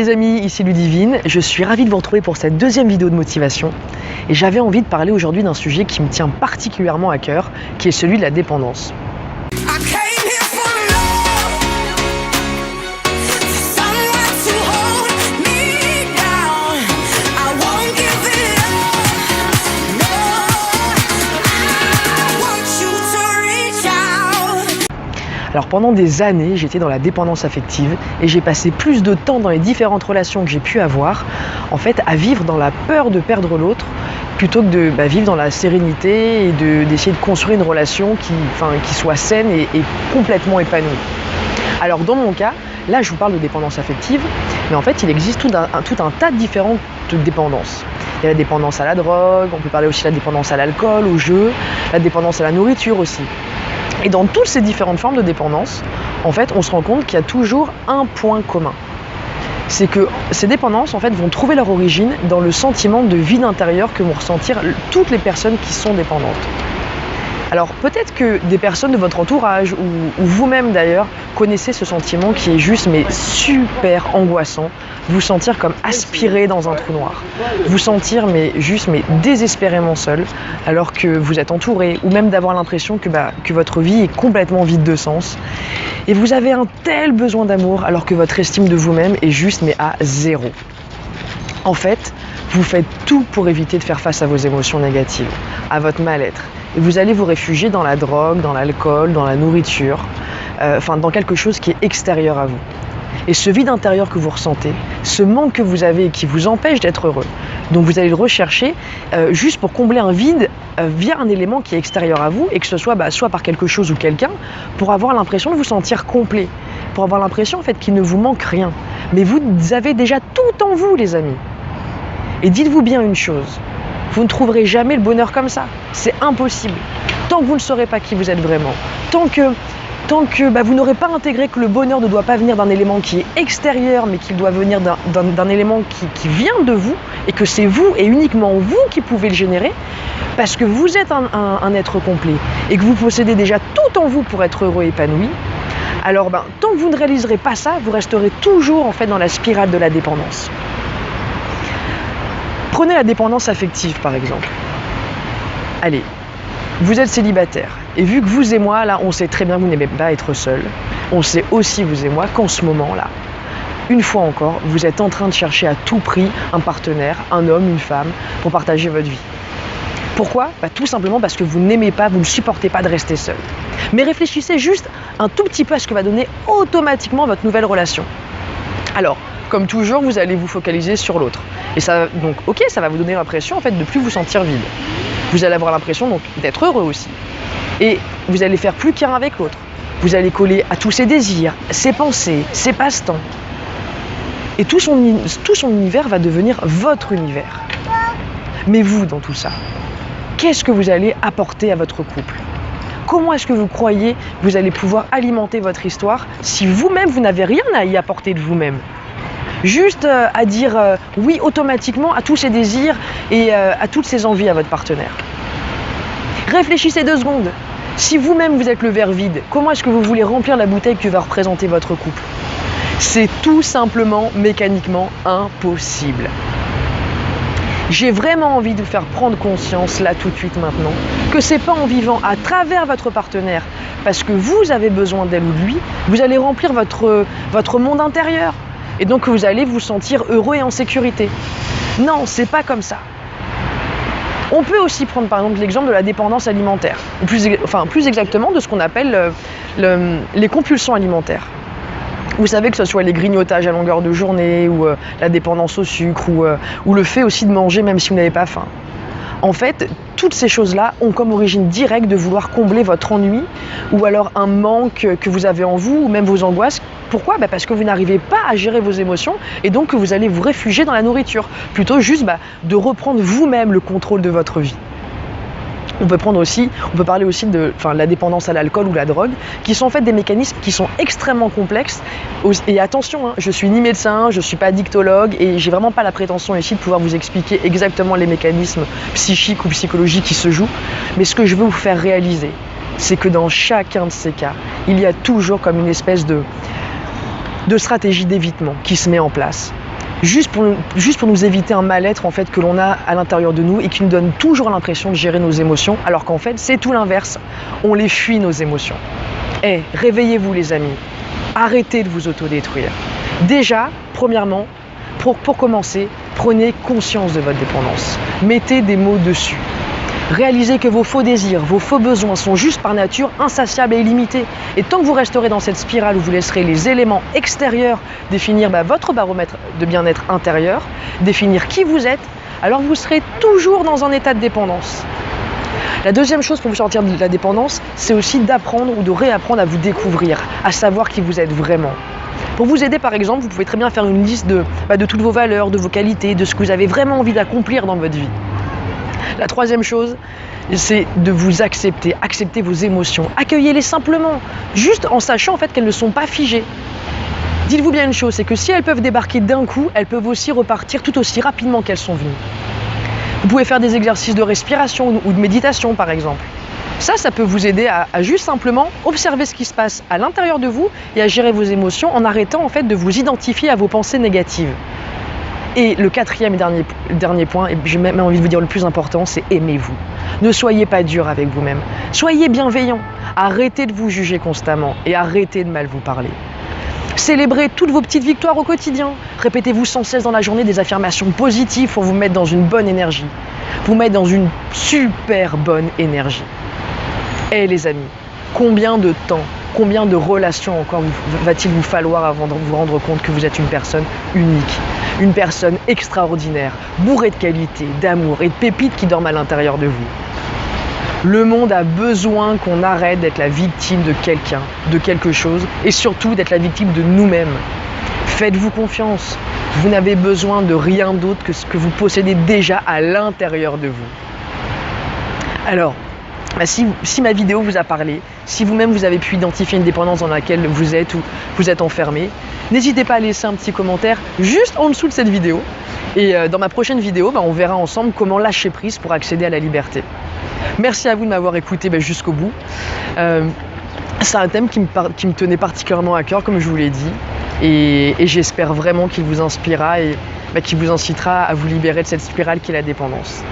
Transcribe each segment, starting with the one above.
Les amis, ici Ludivine, je suis ravie de vous retrouver pour cette deuxième vidéo de motivation et j'avais envie de parler aujourd'hui d'un sujet qui me tient particulièrement à cœur, qui est celui de la dépendance. Alors pendant des années, j'étais dans la dépendance affective et j'ai passé plus de temps dans les différentes relations que j'ai pu avoir, en fait, à vivre dans la peur de perdre l'autre, plutôt que de vivre dans la sérénité et d'essayer de construire une relation qui soit saine et complètement épanouie. Alors dans mon cas, là je vous parle de dépendance affective, mais en fait il existe tout un tas de différentes dépendances. Il y a la dépendance à la drogue, on peut parler aussi de la dépendance à l'alcool, au jeu, la dépendance à la nourriture aussi. Et dans toutes ces différentes formes de dépendance, en fait, on se rend compte qu'il y a toujours un point commun. C'est que ces dépendances, en fait, vont trouver leur origine dans le sentiment de vide intérieur que vont ressentir toutes les personnes qui sont dépendantes. Alors peut-être que des personnes de votre entourage ou vous-même d'ailleurs connaissez ce sentiment qui est juste mais super angoissant, vous sentir comme aspiré dans un trou noir, vous sentir mais désespérément seul alors que vous êtes entouré, ou même d'avoir l'impression que votre vie est complètement vide de sens et vous avez un tel besoin d'amour alors que votre estime de vous-même est juste mais à zéro. En fait, vous faites tout pour éviter de faire face à vos émotions négatives, à votre mal-être. Et vous allez vous réfugier dans la drogue, dans l'alcool, dans la nourriture, dans quelque chose qui est extérieur à vous. Et ce vide intérieur que vous ressentez, ce manque que vous avez et qui vous empêche d'être heureux, donc vous allez le rechercher juste pour combler un vide via un élément qui est extérieur à vous, et que ce soit soit par quelque chose ou quelqu'un, pour avoir l'impression de vous sentir complet, pour avoir l'impression en fait qu'il ne vous manque rien. Mais vous avez déjà tout en vous, les amis. Et dites-vous bien une chose, vous ne trouverez jamais le bonheur comme ça, c'est impossible. Tant que vous ne saurez pas qui vous êtes vraiment, tant que vous n'aurez pas intégré que le bonheur ne doit pas venir d'un élément qui est extérieur, mais qu'il doit venir d'un élément qui vient de vous, et que c'est vous et uniquement vous qui pouvez le générer, parce que vous êtes un être complet, et que vous possédez déjà tout en vous pour être heureux et épanoui, alors tant que vous ne réaliserez pas ça, vous resterez toujours en fait dans la spirale de la dépendance. Prenez la dépendance affective par exemple. Allez, vous êtes célibataire et vu que vous et moi, là, on sait très bien que vous n'aimez pas être seul, on sait aussi, vous et moi, qu'en ce moment-là, une fois encore, vous êtes en train de chercher à tout prix un partenaire, un homme, une femme, pour partager votre vie. Pourquoi ? Tout simplement parce que vous n'aimez pas, vous ne supportez pas de rester seul. Mais réfléchissez juste un tout petit peu à ce que va donner automatiquement votre nouvelle relation. Alors, comme toujours, vous allez vous focaliser sur l'autre. Et ça va vous donner l'impression en fait de ne plus vous sentir vide. Vous allez avoir l'impression donc d'être heureux aussi. Et vous allez faire plus qu'un avec l'autre. Vous allez coller à tous ses désirs, ses pensées, ses passe-temps. Et tout son univers va devenir votre univers. Mais vous, dans tout ça, qu'est-ce que vous allez apporter à votre couple ? Comment est-ce que vous croyez que vous allez pouvoir alimenter votre histoire si vous-même, vous n'avez rien à y apporter de vous-même ? Juste à dire oui automatiquement à tous ses désirs et à toutes ses envies à votre partenaire. Réfléchissez 2 secondes. Si vous-même vous êtes le verre vide, comment est-ce que vous voulez remplir la bouteille que va représenter votre couple ? C'est tout simplement mécaniquement impossible. J'ai vraiment envie de vous faire prendre conscience là tout de suite maintenant que c'est pas en vivant à travers votre partenaire parce que vous avez besoin d'elle ou de lui, vous allez remplir votre monde intérieur. Et donc vous allez vous sentir heureux et en sécurité. Non, c'est pas comme ça. On peut aussi prendre par exemple l'exemple de la dépendance alimentaire, ou plus exactement de ce qu'on appelle les compulsions alimentaires. Vous savez que ce soit les grignotages à longueur de journée, ou la dépendance au sucre, ou le fait aussi de manger même si vous n'avez pas faim. En fait, toutes ces choses-là ont comme origine directe de vouloir combler votre ennui ou alors un manque que vous avez en vous ou même vos angoisses. Pourquoi ? Parce que vous n'arrivez pas à gérer vos émotions et donc que vous allez vous réfugier dans la nourriture. Plutôt juste de reprendre vous-même le contrôle de votre vie. On peut parler aussi de la dépendance à l'alcool ou la drogue, qui sont en fait des mécanismes qui sont extrêmement complexes. Et attention, je suis ni médecin, je suis pas addictologue, et j'ai vraiment pas la prétention ici de pouvoir vous expliquer exactement les mécanismes psychiques ou psychologiques qui se jouent. Mais ce que je veux vous faire réaliser, c'est que dans chacun de ces cas, il y a toujours comme une espèce de stratégie d'évitement qui se met en place juste pour nous éviter un mal-être en fait que l'on a à l'intérieur de nous et qui nous donne toujours l'impression de gérer nos émotions, alors qu'en fait c'est tout l'inverse, on les fuit nos émotions. Réveillez-vous les amis, arrêtez de vous autodétruire. Déjà, premièrement, pour commencer, prenez conscience de votre dépendance, mettez des mots dessus. Réalisez que vos faux désirs, vos faux besoins sont juste par nature insatiables et illimités. Et tant que vous resterez dans cette spirale où vous laisserez les éléments extérieurs définir votre baromètre de bien-être intérieur, définir qui vous êtes, alors vous serez toujours dans un état de dépendance. La deuxième chose pour vous sortir de la dépendance, c'est aussi d'apprendre ou de réapprendre à vous découvrir, à savoir qui vous êtes vraiment. Pour vous aider par exemple, vous pouvez très bien faire une liste de toutes vos valeurs, de vos qualités, de ce que vous avez vraiment envie d'accomplir dans votre vie. La troisième chose, c'est de vous accepter, accepter vos émotions, accueillez-les simplement, juste en sachant en fait qu'elles ne sont pas figées. Dites-vous bien une chose, c'est que si elles peuvent débarquer d'un coup, elles peuvent aussi repartir tout aussi rapidement qu'elles sont venues. Vous pouvez faire des exercices de respiration ou de méditation par exemple. Ça peut vous aider à juste simplement observer ce qui se passe à l'intérieur de vous et à gérer vos émotions en arrêtant en fait de vous identifier à vos pensées négatives. Et le quatrième et dernier point, et j'ai même envie de vous dire le plus important, c'est aimez-vous. Ne soyez pas dur avec vous-même. Soyez bienveillant. Arrêtez de vous juger constamment et arrêtez de mal vous parler. Célébrez toutes vos petites victoires au quotidien. Répétez-vous sans cesse dans la journée des affirmations positives pour vous mettre dans une bonne énergie. Vous mettre dans une super bonne énergie. Les amis, combien de temps, combien de relations encore va-t-il vous falloir avant de vous rendre compte que vous êtes une personne unique, une personne extraordinaire, bourrée de qualité, d'amour et de pépites qui dorment à l'intérieur de vous. Le monde a besoin qu'on arrête d'être la victime de quelqu'un, de quelque chose, et surtout d'être la victime de nous-mêmes. Faites-vous confiance, vous n'avez besoin de rien d'autre que ce que vous possédez déjà à l'intérieur de vous. Alors, si ma vidéo vous a parlé, si vous-même vous avez pu identifier une dépendance dans laquelle vous êtes ou vous êtes enfermé, n'hésitez pas à laisser un petit commentaire juste en dessous de cette vidéo. Et dans ma prochaine vidéo, on verra ensemble comment lâcher prise pour accéder à la liberté. Merci à vous de m'avoir écouté jusqu'au bout. C'est un thème qui me tenait particulièrement à cœur, comme je vous l'ai dit. Et j'espère vraiment qu'il vous inspirera et qu'il vous incitera à vous libérer de cette spirale qui est la dépendance.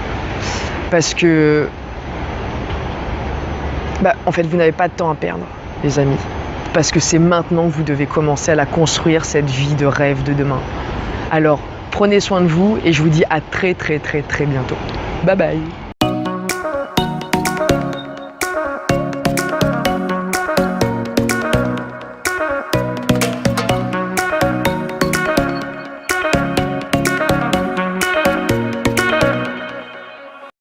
Parce que en fait, vous n'avez pas de temps à perdre, les amis. Parce que c'est maintenant que vous devez commencer à la construire, cette vie de rêve de demain. Alors, prenez soin de vous et je vous dis à très bientôt. Bye bye.